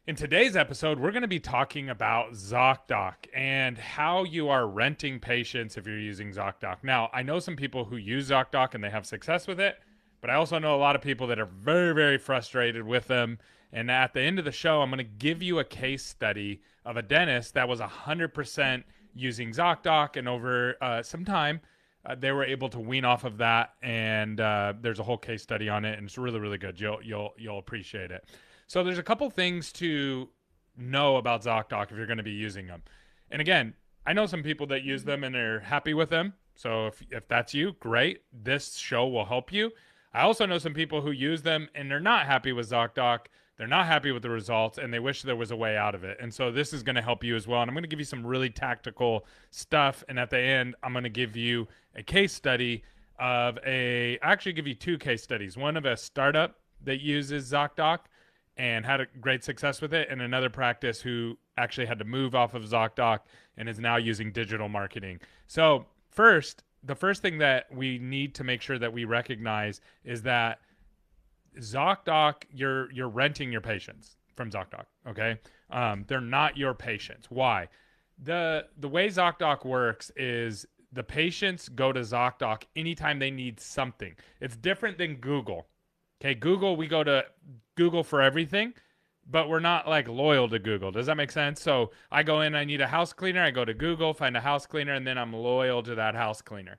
In today's episode, we're going to be talking about ZocDoc and how you are renting patients if you're using ZocDoc. Now, I know some people who use ZocDoc and they have success with it, but I also know a lot of people that are very, very frustrated with them. And at the end of the show, I'm going to give you a case study of a dentist that was 100% using ZocDoc, and over some time, they were able to wean off of that. And there's a whole case study on it, and it's really, really good. You'll appreciate it. So there's a couple things to know about ZocDoc if you're going to be using them. And again, I know some people that use them and are happy with them. So if that's you, great. This show will help you. I also know some people who use them and they're not happy with ZocDoc. They're not happy with the results and they wish there was a way out of it. And so this is going to help you as well. And I'm going to give you some really tactical stuff. And at the end, I'm going to give you a case study I actually give you two case studies. One of a startup that uses ZocDoc and had a great success with it, and another practice who actually had to move off of ZocDoc and is now using digital marketing. So the first thing that we need to make sure that we recognize is that ZocDoc, you're renting your patients from ZocDoc. Okay, they're not your patients. Why? The way ZocDoc works is the patients go to ZocDoc anytime they need something. It's different than Google. Okay, Google, we go to Google for everything, but we're not like loyal to Google. Does that make sense? So I go in, I need a house cleaner, I go to Google, find a house cleaner, and then I'm loyal to that house cleaner.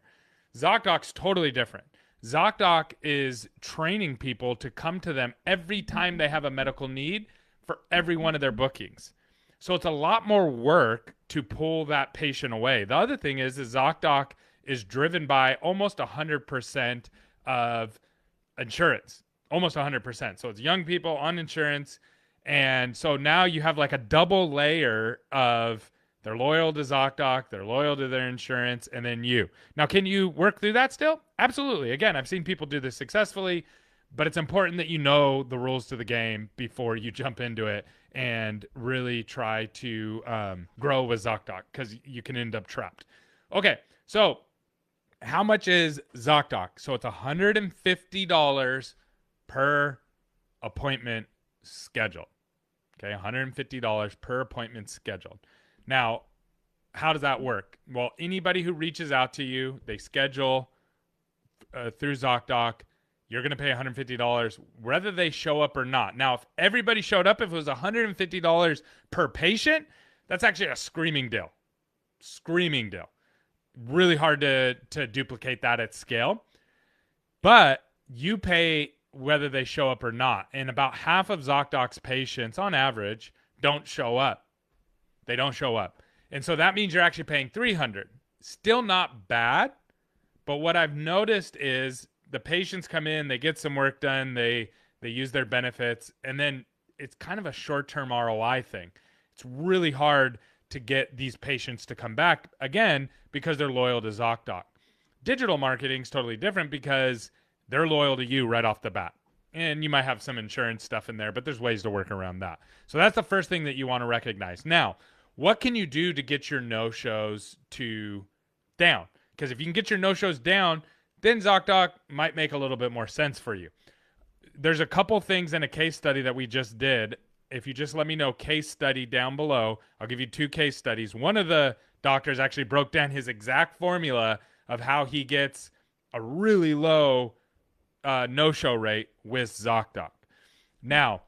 ZocDoc's totally different. ZocDoc is training people to come to them every time they have a medical need for every one of their bookings. So it's a lot more work to pull that patient away. The other thing is ZocDoc is driven by almost 100% of insurance. Almost 100%. So it's young people on insurance. And so now you have like a double layer of they're loyal to ZocDoc, they're loyal to their insurance, and then you. Now, can you work through that still? Absolutely. Again, I've seen people do this successfully, but it's important that you know the rules to the game before you jump into it and really try to grow with ZocDoc, because you can end up trapped. Okay, so how much is ZocDoc? So it's $150 per appointment scheduled. Okay, $150 per appointment scheduled. Now, how does that work? Well, anybody who reaches out to you, they schedule through ZocDoc, you're going to pay $150 whether they show up or not. Now, if everybody showed up, if it was $150 per patient, that's actually a screaming deal. Screaming deal. Really hard to duplicate that at scale. But you pay whether they show up or not. And about half of ZocDoc's patients, on average, don't show up. They don't show up. And so that means you're actually paying $300. Still not bad. But what I've noticed is the patients come in, they get some work done, they use their benefits, and then it's kind of a short-term ROI thing. It's really hard to get these patients to come back again because they're loyal to ZocDoc. Digital marketing is totally different because they're loyal to you right off the bat. And you might have some insurance stuff in there, but there's ways to work around that. So that's the first thing that you want to recognize. Now, what can you do to get your no-shows down? Because if you can get your no-shows down, then ZocDoc might make a little bit more sense for you. There's a couple things in a case study that we just did. If you just let me know case study down below, I'll give you two case studies. One of the doctors actually broke down his exact formula of how he gets a really low no-show rate with ZocDoc. Now,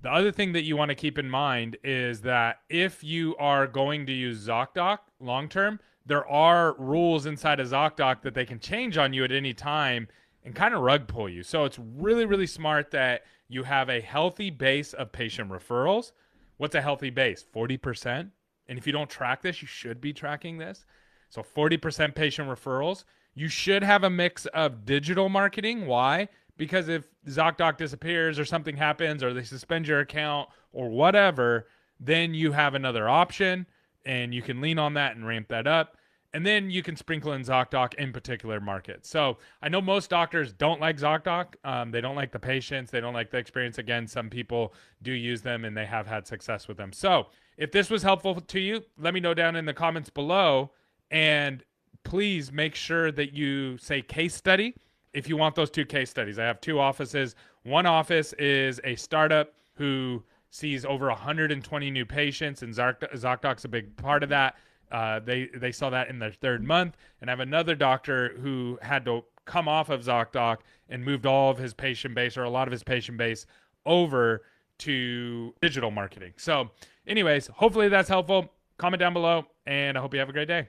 the other thing that you want to keep in mind is that if you are going to use ZocDoc long-term, there are rules inside of ZocDoc that they can change on you at any time and kind of rug pull you. So it's really, really smart that you have a healthy base of patient referrals. What's a healthy base? 40%. And if you don't track this, you should be tracking this. So 40% patient referrals. You should have a mix of digital marketing. Why? Because if ZocDoc disappears or something happens or they suspend your account or whatever, then you have another option and you can lean on that and ramp that up. And then you can sprinkle in ZocDoc in particular markets. So I know most doctors don't like ZocDoc. They don't like the patients. They don't like the experience. Again, some people do use them and they have had success with them. So if this was helpful to you, let me know down in the comments below. And please make sure that you say case study if you want those two case studies. I have two offices. One office is a startup who sees over 120 new patients, and ZocDoc's a big part of that. They saw that in their third month, and I have another doctor who had to come off of ZocDoc and moved all of his patient base, or a lot of his patient base, over to digital marketing. So anyways, hopefully that's helpful. Comment down below, and I hope you have a great day.